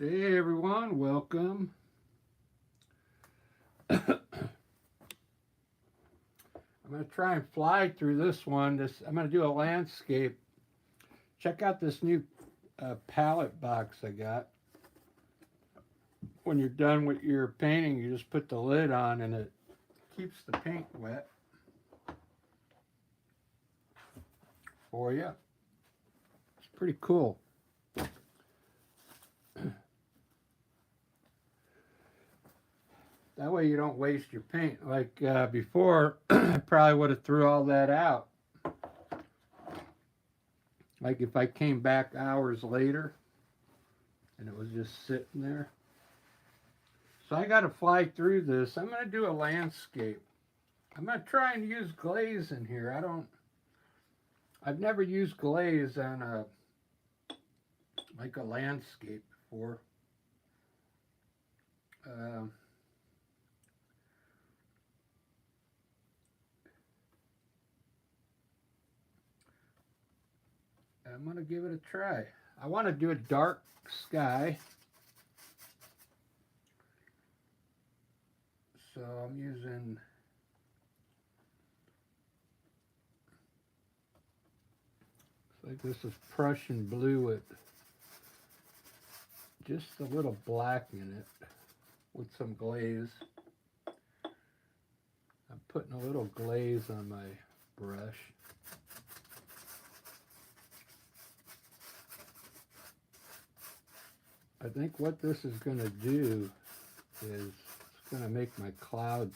Hey everyone, welcome. I'm going to try and fly through this one. I'm going to do a landscape. Check out this new palette box I got. When you're done with your painting, you just put the lid on and it keeps the paint wet for you. It's pretty cool. That way you don't waste your paint. Like before, I probably would have threw all that out. Like if I came back hours later and it was just sitting there. So I got to fly through this. I'm going to do a landscape. I'm going to try and use glaze in here. I've never used glaze on like a landscape before. Uh, I'm going to give it a try. I want to do a dark sky. So I'm using like this is Prussian blue with just a little black in it with some glaze. I'm putting a little glaze on my brush. I think what this is going to do is it's going to make my clouds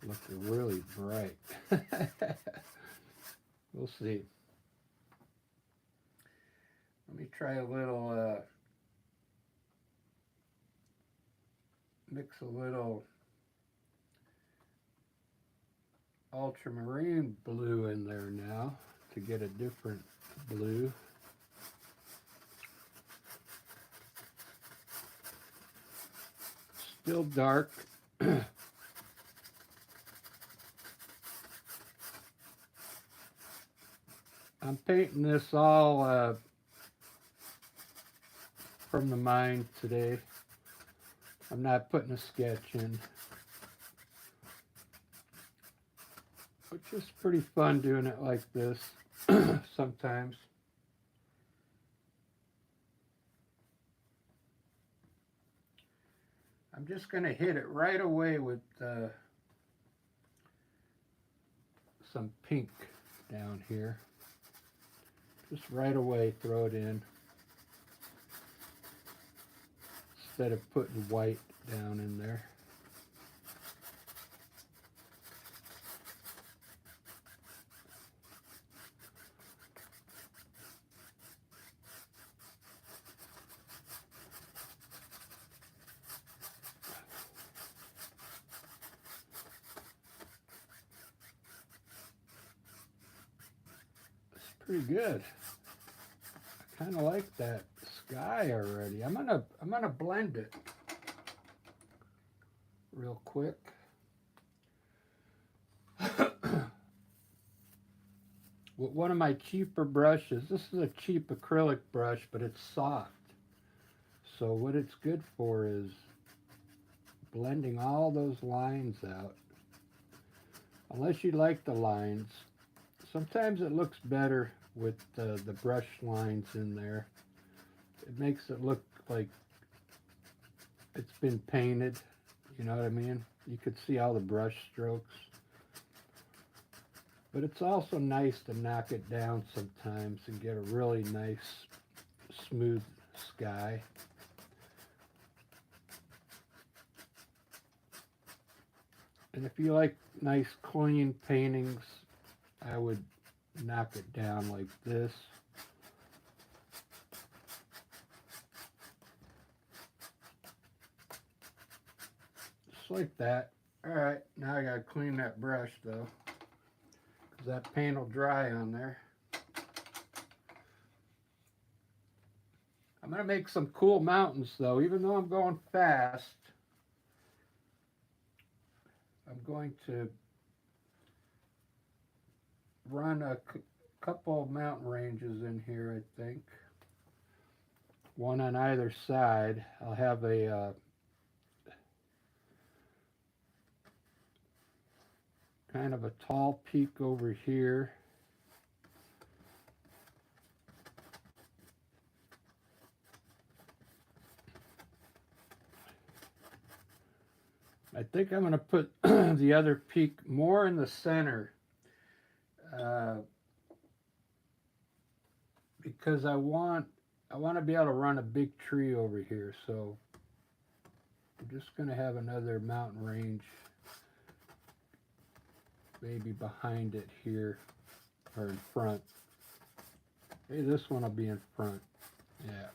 look really bright. We'll see. Let me try a little, mix a little ultramarine blue in there now to get a different blue. Still dark. I'm painting this all from the mind today. I'm not putting a sketch in. It's just pretty fun doing it like this sometimes. I'm just going to hit it right away with some pink down here. Just right away throw it in instead of putting white down in there. Pretty good. I kind of like that sky already. I'm gonna blend it real quick. With one of my cheaper brushes. This is a cheap acrylic brush, but it's soft. So what it's good for is blending all those lines out. Unless you like the lines. Sometimes it looks better with the brush lines in there. It makes it look like it's been painted, you know what I mean? You could see all the brush strokes. But it's also nice to knock it down sometimes and get a really nice, smooth sky. And if you like nice, clean paintings, I would knock it down like this. Just like that. Alright, now I gotta clean that brush though, because that paint will dry on there. I'm gonna make some cool mountains though, even though I'm going fast. I'm going to run a couple mountain ranges in here, I think. One on either side. I'll have a kind of a tall peak over here. I think I'm going to put the other peak more in the center because I want to be able to run a big tree over here. So I'm just going to have another mountain range maybe behind it here or in front. Hey, this one will be in front. Yeah.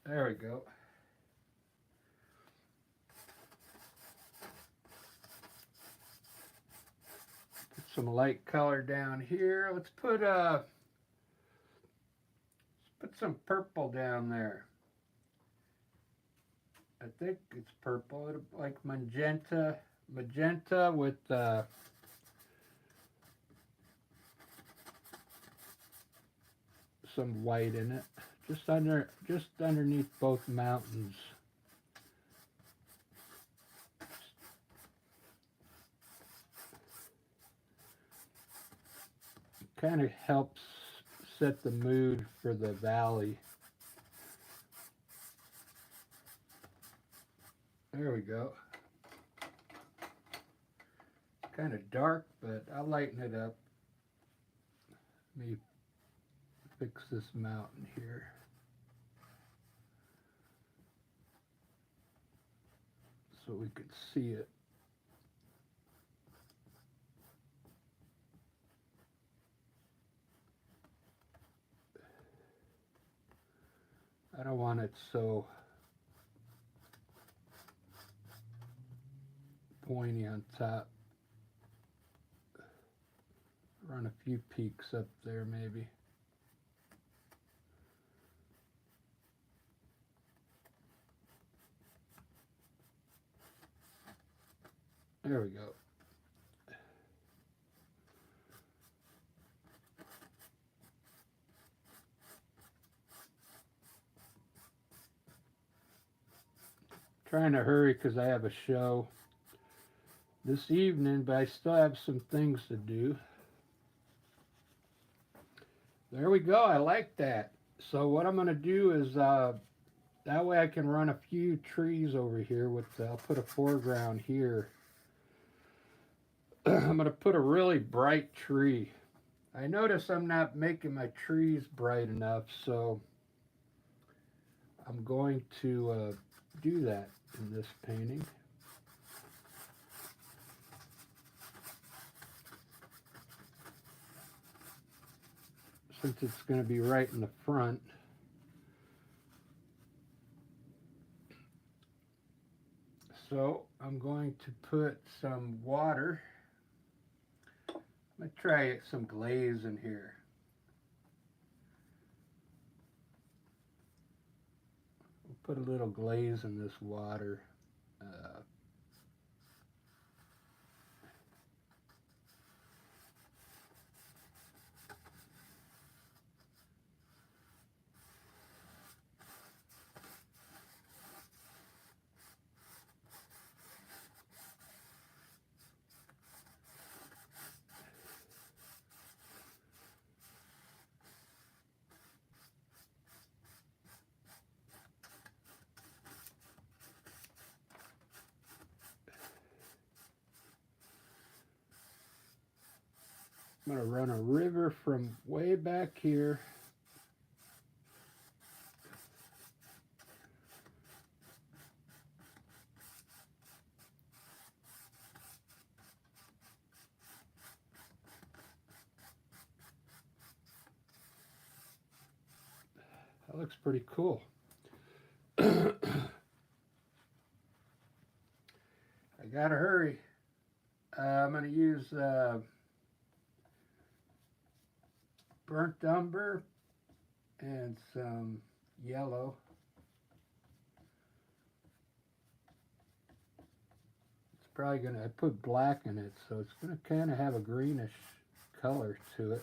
There we go. Some light color down here. Let's put some purple down there. I think it's purple, like magenta with some white in it, just underneath both mountains. Kind of helps set the mood for the valley. There we go. Kind of dark, but I'll lighten it up. Let me fix this mountain here. So we could see it. I don't want it so pointy on top. Run a few peaks up there maybe. There we go. Trying to hurry because I have a show this evening, but I still have some things to do. There we go. I like that. So what I'm going to do is that way I can run a few trees over here. I'll put a foreground here. I'm going to put a really bright tree. I notice I'm not making my trees bright enough, so I'm going to do that in this painting. Since it's going to be right in the front. So I'm going to put some water. I'm going to try some glaze in here. We'll put a little glaze in this water. I'm going to run a river from way back here. That looks pretty cool. I gotta hurry. I'm going to use burnt umber and some yellow. It's probably gonna, I put black in it, so it's gonna kind of have a greenish color to it.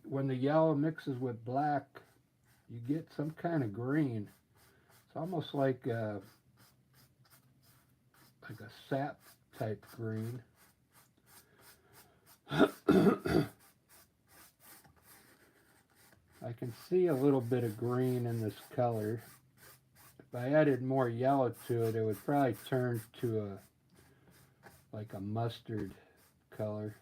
When the yellow mixes with black, you get some kind of green. It's almost like a sap type green. I can see a little bit of green in this color. If I added more yellow to it, it would probably turn to like a mustard color.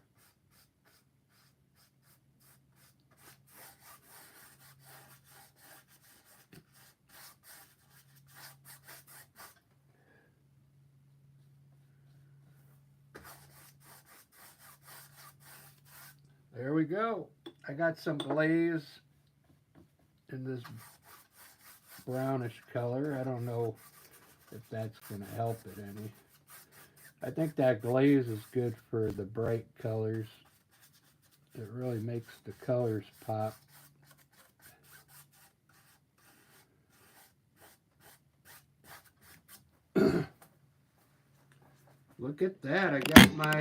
There we go. I got some glaze in this brownish color. I don't know if that's going to help it any. I think that glaze is good for the bright colors. It really makes the colors pop. Look at that. I got my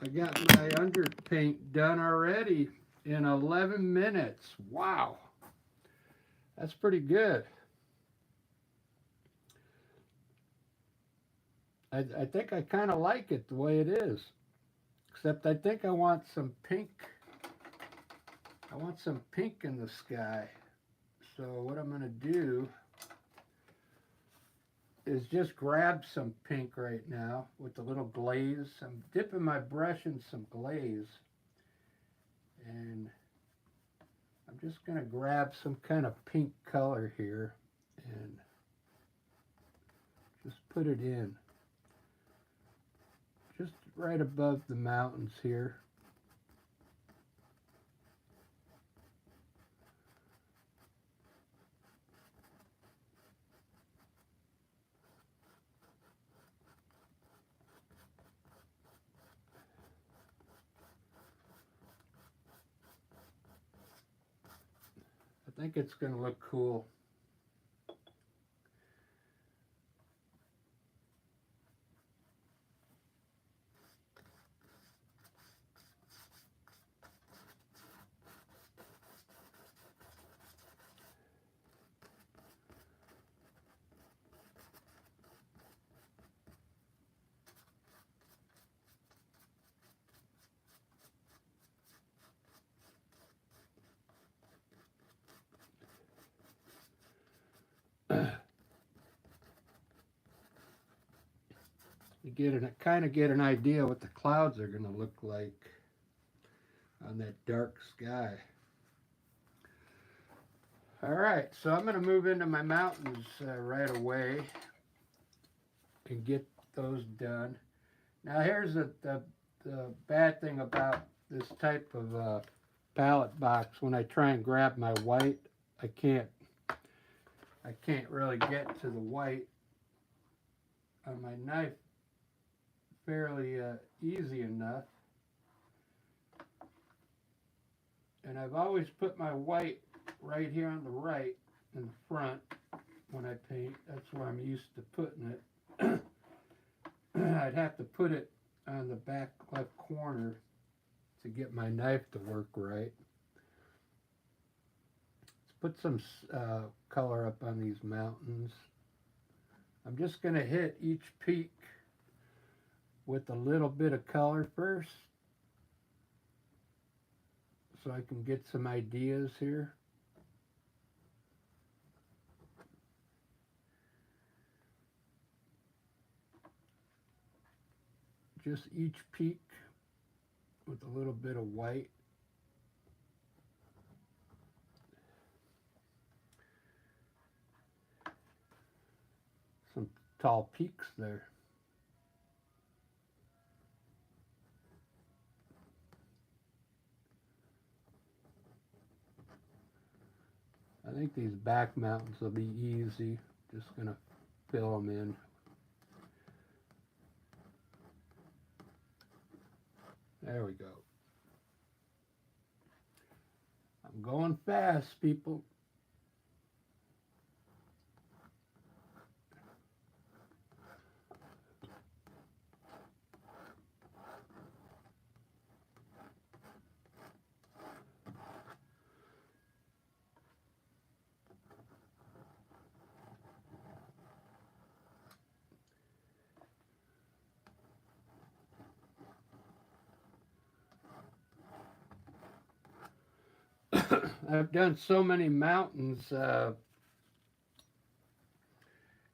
underpaint done already in 11 minutes. Wow. That's pretty good. I think I kind of like it the way it is. Except I think I want some pink. I want some pink in the sky. So what I'm going to do is just grab some pink right now with a little glaze. I'm dipping my brush in some glaze. And I'm just going to grab some kind of pink color here and just put it in. Just right above the mountains here. I think it's going to look cool. You kind of get an idea what the clouds are going to look like on that dark sky. All right, so I'm going to move into my mountains right away and get those done. Now here's the bad thing about this type of palette box. When I try and grab my white, I can't really get to the white on my knife fairly easy enough. And I've always put my white right here on the right in the front when I paint. That's where I'm used to putting it. I'd have to put it on the back left corner to get my knife to work right. Let's put some color up on these mountains. I'm just going to hit each peak with a little bit of color first so I can get some ideas here. Just each peak with a little bit of white. Some tall peaks there. I think these back mountains will be easy. Just going to fill them in. There we go. I'm going fast, people. I've done so many mountains,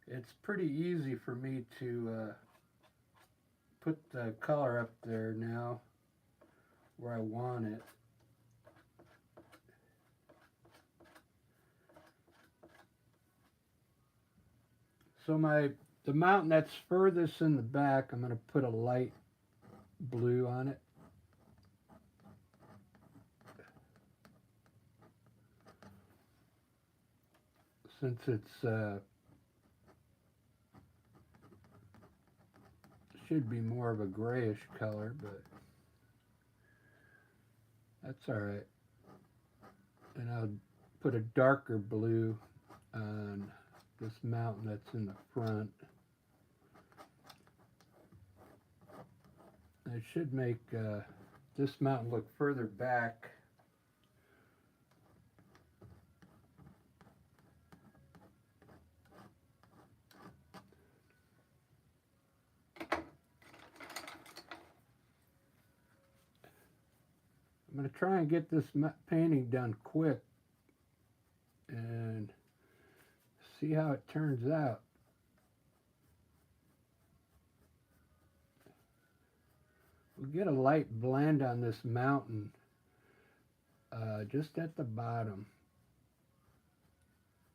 it's pretty easy for me to put the color up there now where I want it. So the mountain that's furthest in the back, I'm going to put a light blue on it. Since it's should be more of a grayish color, but that's all right. And I'll put a darker blue on this mountain that's in the front. It should make this mountain look further back. I'm going to try and get this painting done quick and see how it turns out. We'll get a light blend on this mountain just at the bottom.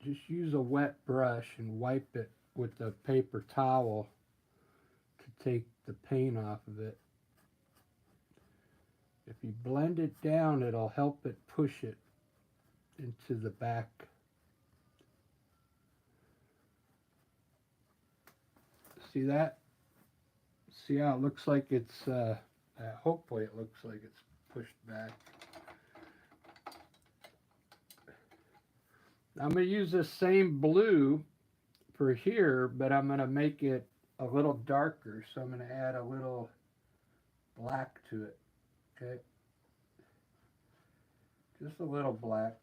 Just use a wet brush and wipe it with a paper towel to take the paint off of it. If you blend it down, it'll help it push it into the back. See that? See how it looks like it's, hopefully it looks like it's pushed back. I'm going to use the same blue for here, but I'm going to make it a little darker. So I'm going to add a little black to it. Okay, just a little black.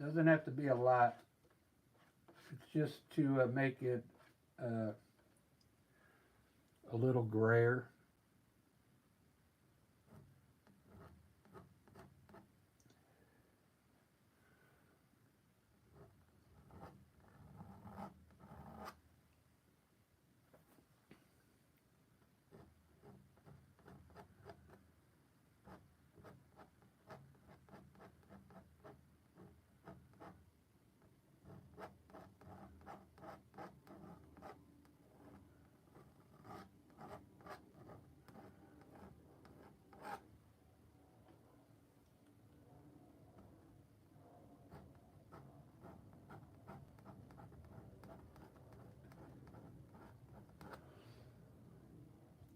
Doesn't have to be a lot. It's just to make it a little grayer.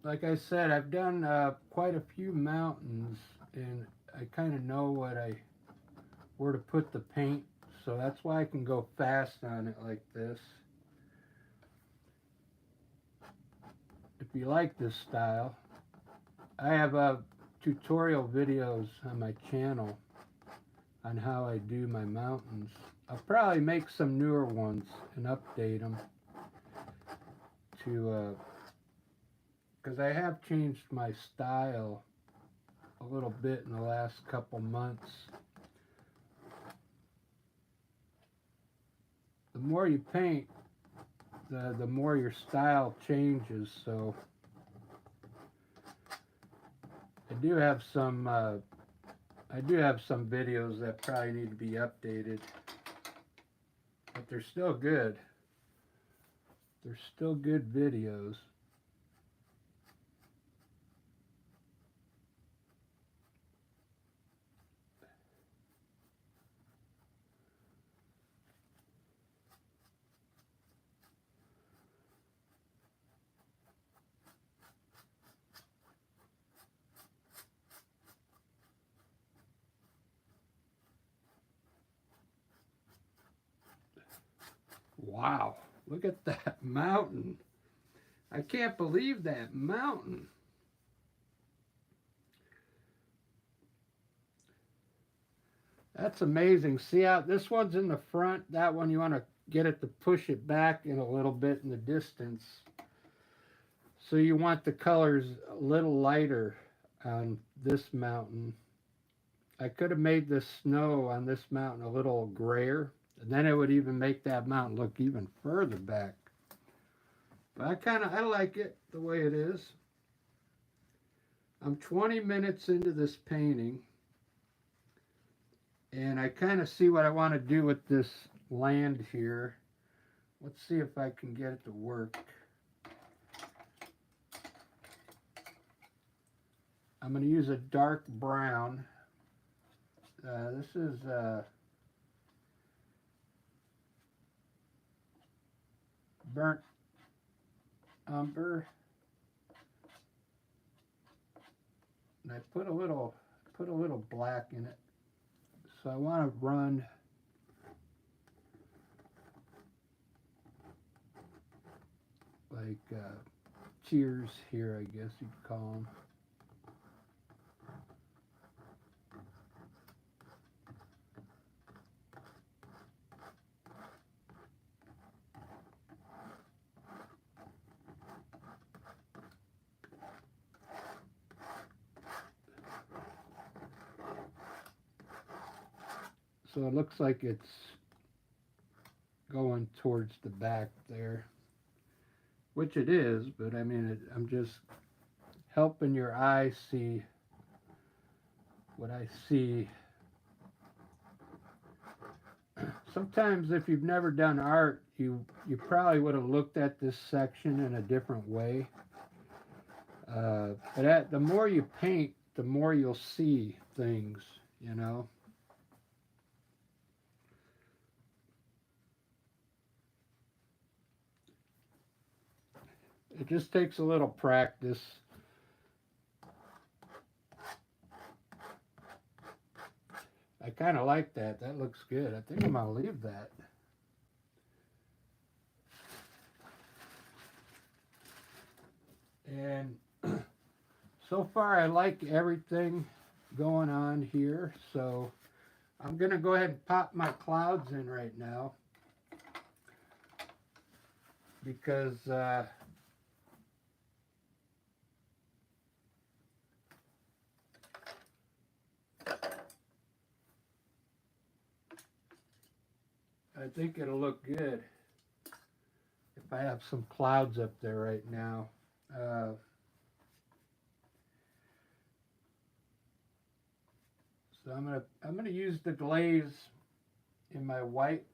Like I said, I've done quite a few mountains, and I kind of know where to put the paint, so that's why I can go fast on it like this. If you like this style, I have tutorial videos on my channel on how I do my mountains. I'll probably make some newer ones and update them to because I have changed my style a little bit in the last couple months. The more you paint, the more your style changes. So I do have some videos that probably need to be updated, but they're still good. They're still good videos. Wow, look at that mountain. I can't believe that mountain. That's amazing. See how this one's in the front? That one you want to get it to push it back in a little bit in the distance. So you want the colors a little lighter on this mountain. I could have made the snow on this mountain a little grayer, and then it would even make that mountain look even further back. But I like it the way it is. I'm 20 minutes into this painting, and I kind of see what I want to do with this land here. Let's see if I can get it to work. I'm going to use a dark brown. This is burnt umber, and I put a little black in it. So I want to run like tears here, I guess you'd call them. So it looks like it's going towards the back there, which it is, but I mean, I'm just helping your eye see what I see. Sometimes if you've never done art, you probably would have looked at this section in a different way. But the more you paint, the more you'll see things, you know. It just takes a little practice. I kind of like that. That looks good. I think I'm going to leave that. And so far I like everything going on here. So I'm going to go ahead and pop my clouds in right now. Because I think it'll look good if I have some clouds up there right now. So I'm gonna use the glaze in my white,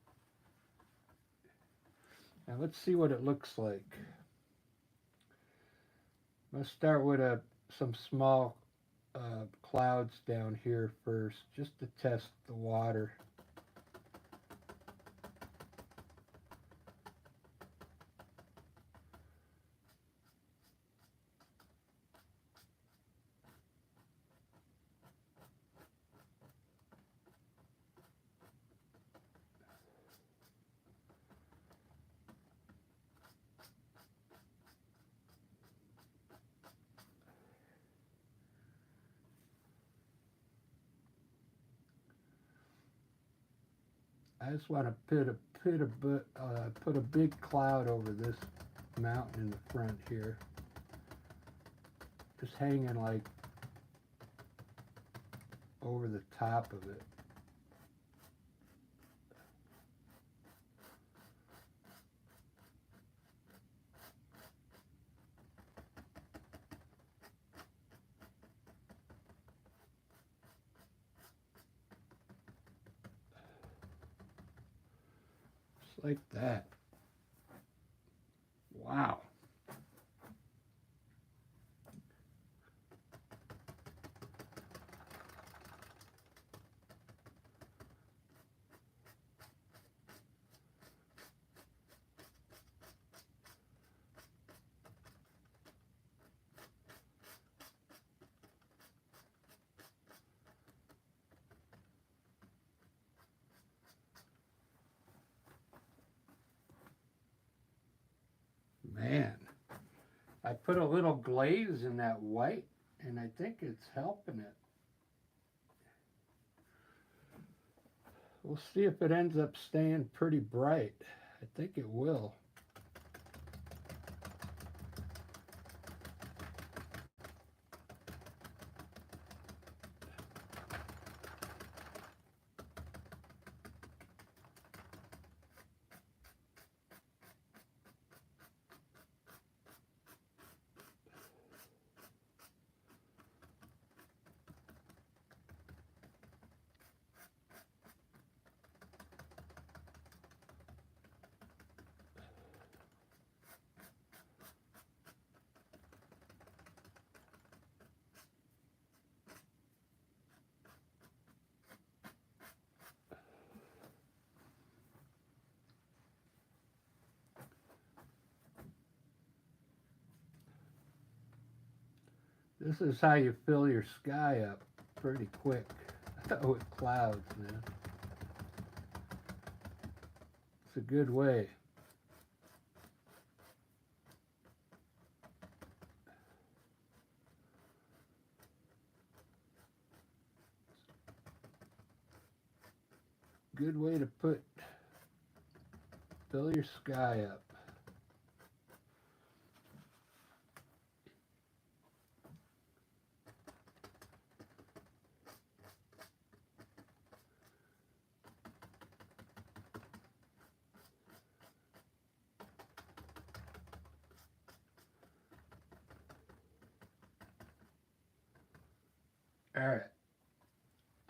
and let's see what it looks like. I'm gonna start with some small clouds down here first, just to test the water. I just want to put a big cloud over this mountain in the front here, just hanging like over the top of it. Just like that. Wow. Man, I put a little glaze in that white, and I think it's helping it. We'll see if it ends up staying pretty bright. I think it will. This is how you fill your sky up pretty quick with clouds, man. It's a good way. Good way to fill your sky up. All right,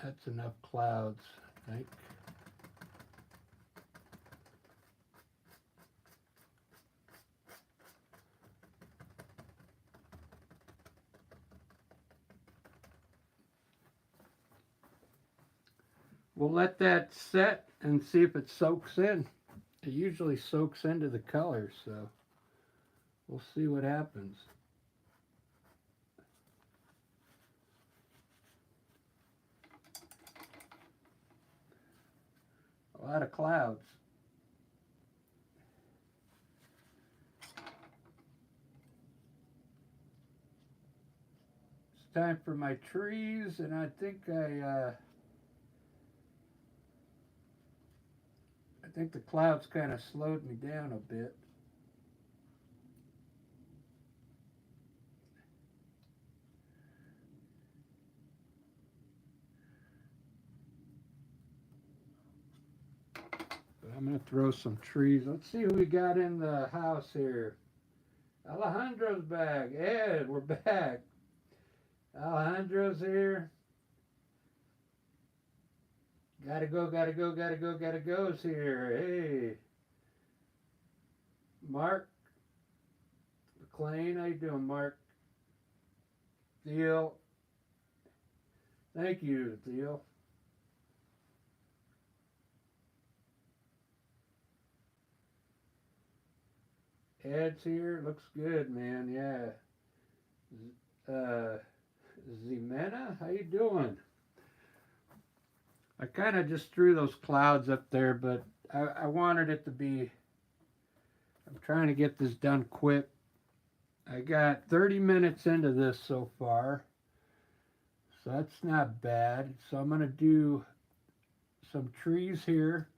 that's enough clouds, I think. We'll let that set and see if it soaks in. It usually soaks into the color, so we'll see what happens. A lot of clouds. It's time for my trees, and I think I think the clouds kind of slowed me down a bit. But I'm going to throw some trees. Let's see who we got in the house here. Alejandro's back. Ed, we're back. Alejandro's here. Gotta go, gotta go, gotta go, gotta go's here. Hey. Mark McLean, how you doing, Mark? Theo. Thank you, Theo. Ed's here. Looks good, man. Yeah. Zimena, how you doing? I kind of just threw those clouds up there, but I wanted it to be, I'm trying to get this done quick. I got 30 minutes into this so far, so that's not bad. So I'm going to do some trees here.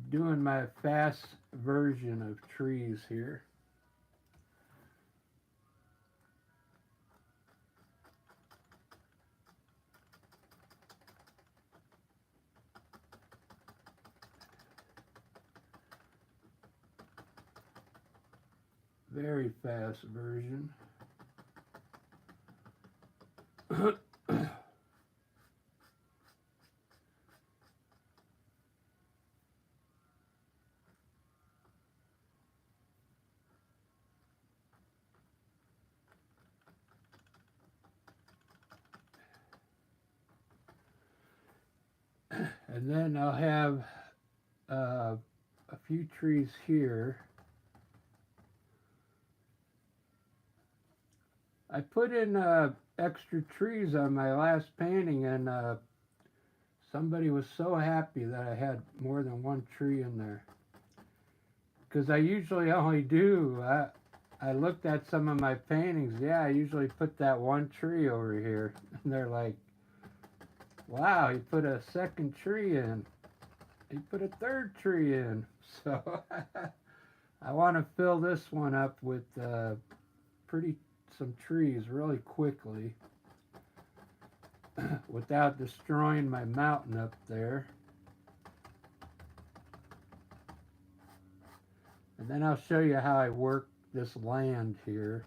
Doing my fast version of trees here. Very fast version. And then I'll have a few trees here. I put in extra trees on my last painting, and somebody was so happy that I had more than one tree in there. Because I usually only do. I looked at some of my paintings. Yeah, I usually put that one tree over here. And they're like, wow, he put a second tree in. He put a third tree in. So I want to fill this one up with some trees really quickly without destroying my mountain up there. And then I'll show you how I work this land here.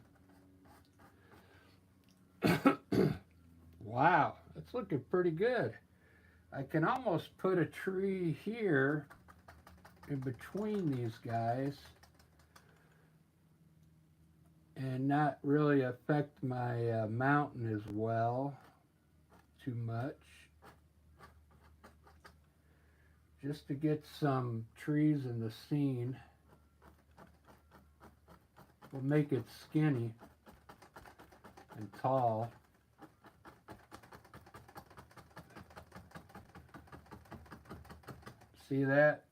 Wow, that's looking pretty good. I can almost put a tree here in between these guys. and not really affect my mountain as well too much. Just to get some trees in the scene. We'll make it skinny and tall. See that?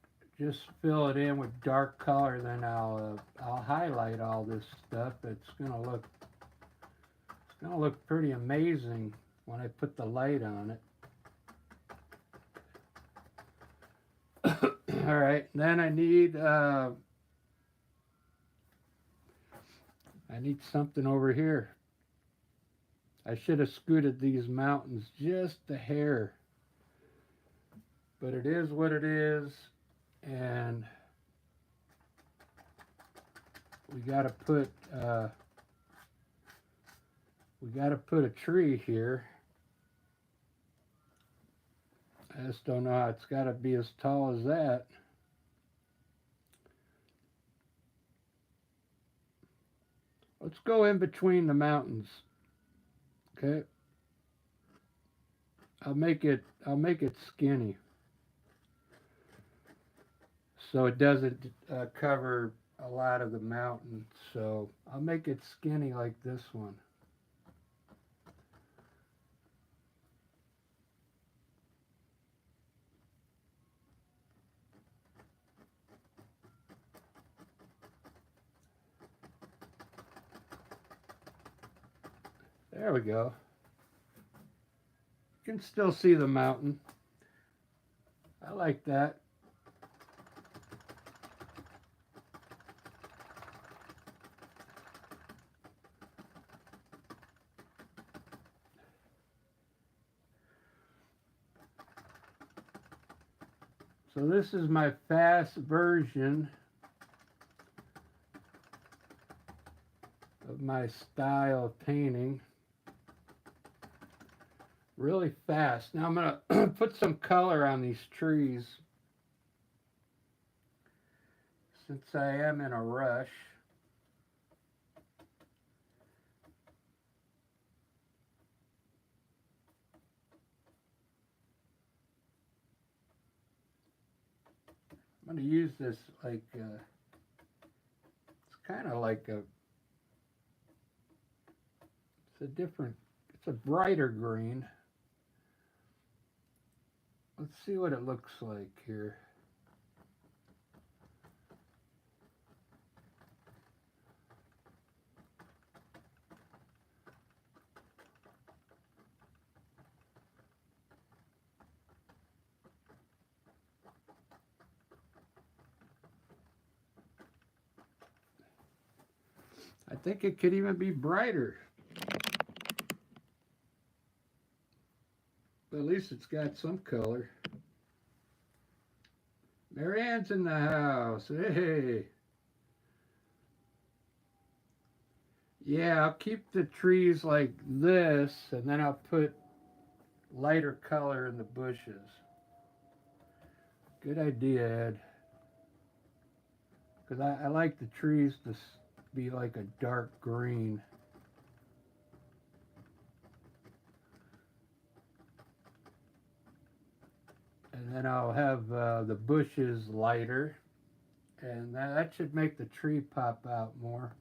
Just fill it in with dark color, then I'll highlight all this stuff. It's gonna look pretty amazing when I put the light on it. All right, then I need something over here. I should have scooted these mountains just a hair, but it is what it is, and we got to put a tree here. I just don't know how it's got to be as tall as that. Let's go in between the mountains. Okay. I'll make it skinny, so it doesn't cover a lot of the mountain. So I'll make it skinny like this one. There we go. You can still see the mountain. I like that. So this is my fast version of my style of painting. Really fast. Now I'm going to put some color on these trees since I am in a rush. I'm going to use this like, it's kind of like it's a brighter green. Let's see what it looks like here. I think it could even be brighter. But at least it's got some color. Marianne's in the house. Hey. Yeah, I'll keep the trees like this, and then I'll put lighter color in the bushes. Good idea, Ed. Because I like the trees to be like a dark green. And then I'll have the bushes lighter, and that should make the tree pop out more.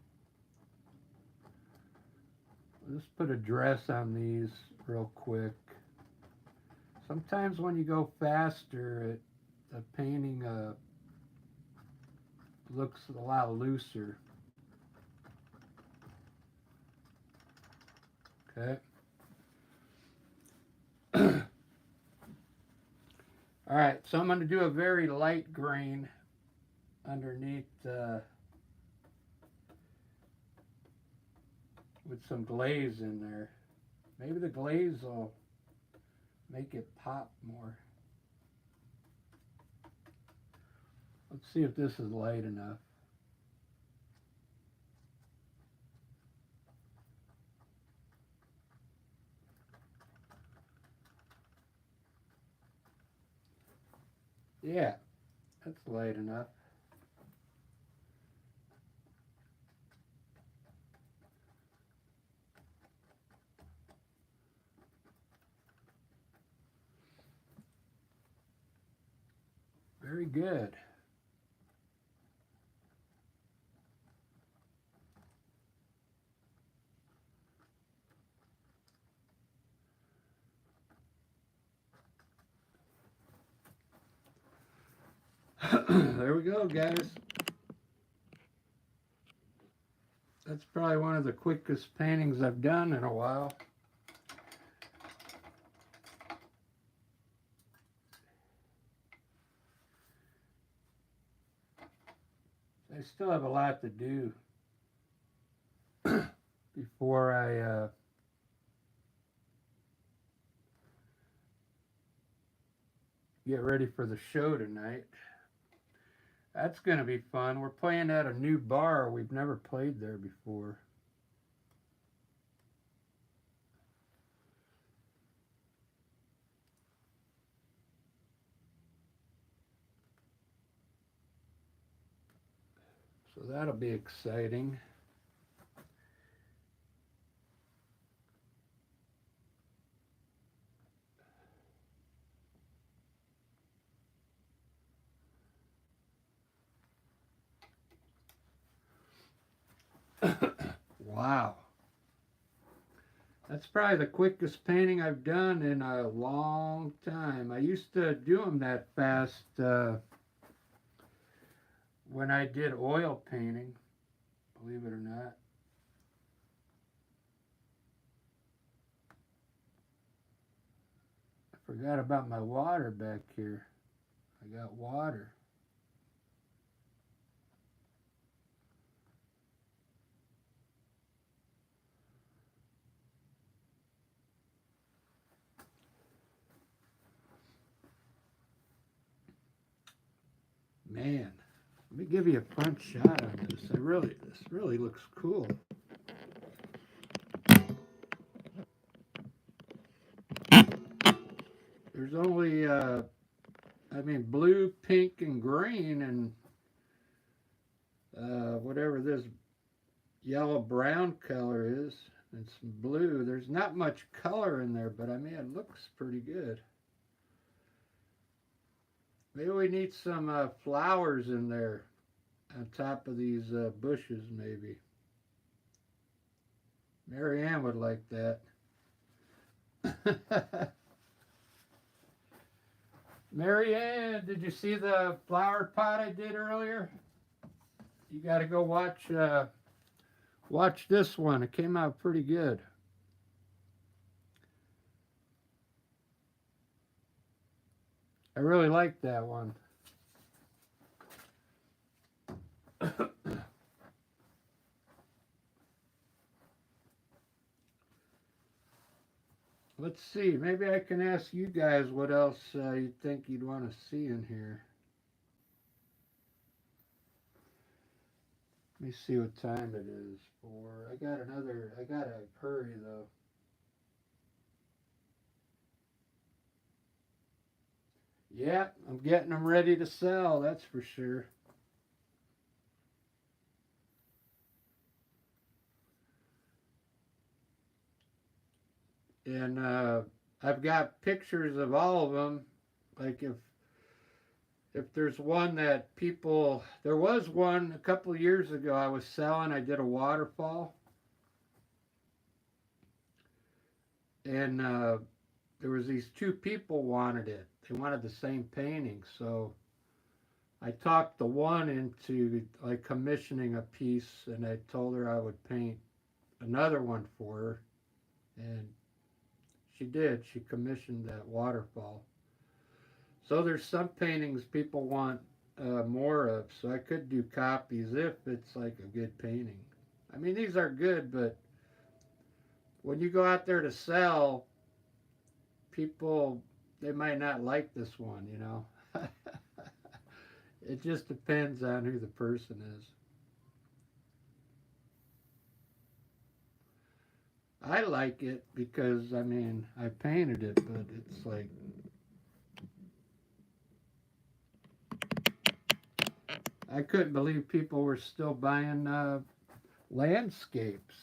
Let's put a dress on these real quick. Sometimes when you go faster, the painting looks a lot looser. Okay. All right, so I'm going to do a very light green underneath with some glaze in there. Maybe the glaze will make it pop more. Let's see if this is light enough. Yeah, that's light enough. Very good. There we go, guys. That's probably one of the quickest paintings I've done in a while. I still have a lot to do before I get ready for the show tonight. That's going to be fun. We're playing at a new bar. We've never played there before. So that'll be exciting. Wow. That's probably the quickest painting I've done in a long time. I used to do them that fast when I did oil painting, believe it or not. I forgot about my water back here. I got water. Man, let me give you a front shot on this. This really looks cool. There's only, blue, pink, and green, and whatever this yellow-brown color is, and some blue. There's not much color in there, but I mean, it looks pretty good. Maybe we need some flowers in there on top of these bushes, maybe. Mary Ann would like that. Mary Ann, did you see the flower pot I did earlier? You got to go watch this one. It came out pretty good. I really like that one. Let's see. Maybe I can ask you guys what else you think you'd want to see in here. Let me see what time it is for. I gotta hurry though. Yeah, I'm getting them ready to sell, that's for sure. And I've got pictures of all of them. Like if there's one that people, there was one a couple of years ago I was selling. I did a waterfall, and there was these two people wanted it. They wanted the same painting, so I talked the one into like commissioning a piece, and I told her I would paint another one for her, and she did. She commissioned that waterfall. So there's some paintings people want more of, so I could do copies if it's like a good painting. I mean, these are good, but when you go out there to sell, people, they might not like this one, you know. It just depends on who the person is. I like it because, I mean, I painted it, but it's like, I couldn't believe people were still buying landscapes.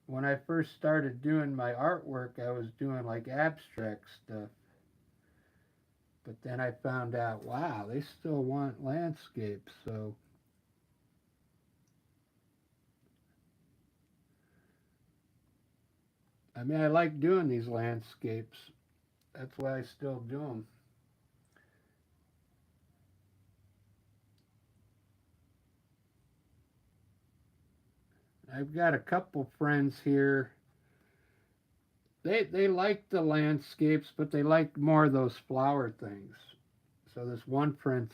When I first started doing my artwork, I was doing like abstract stuff. But then I found out, wow, they still want landscapes. So, I mean, I like doing these landscapes. That's why I still do them. I've got a couple friends here. They like the landscapes, but they like more of those flower things. So this one friend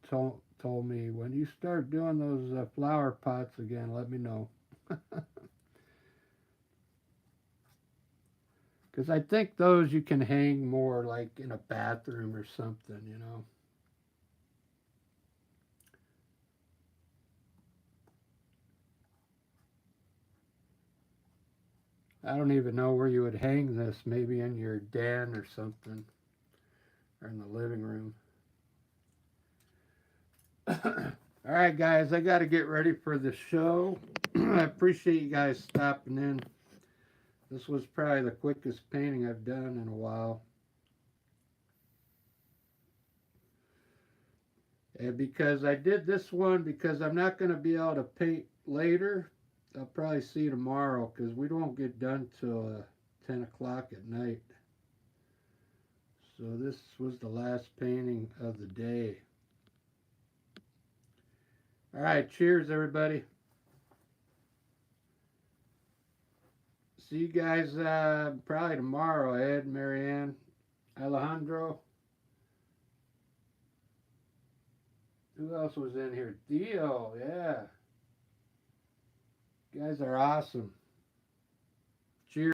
told me, when you start doing those flower pots again, let me know. Because I think those you can hang more like in a bathroom or something, you know. I don't even know where you would hang this. Maybe in your den or something, or in the living room. All right, guys, I got to get ready for the show. I appreciate you guys stopping in. This was probably the quickest painting I've done in a while. And because I did this one, because I'm not going to be able to paint later, I'll probably see you tomorrow because we don't get done till 10 o'clock at night. So this was the last painting of the day. All right, cheers, everybody. See you guys probably tomorrow, Ed, Marianne, Alejandro. Who else was in here? Theo, yeah. You guys are awesome.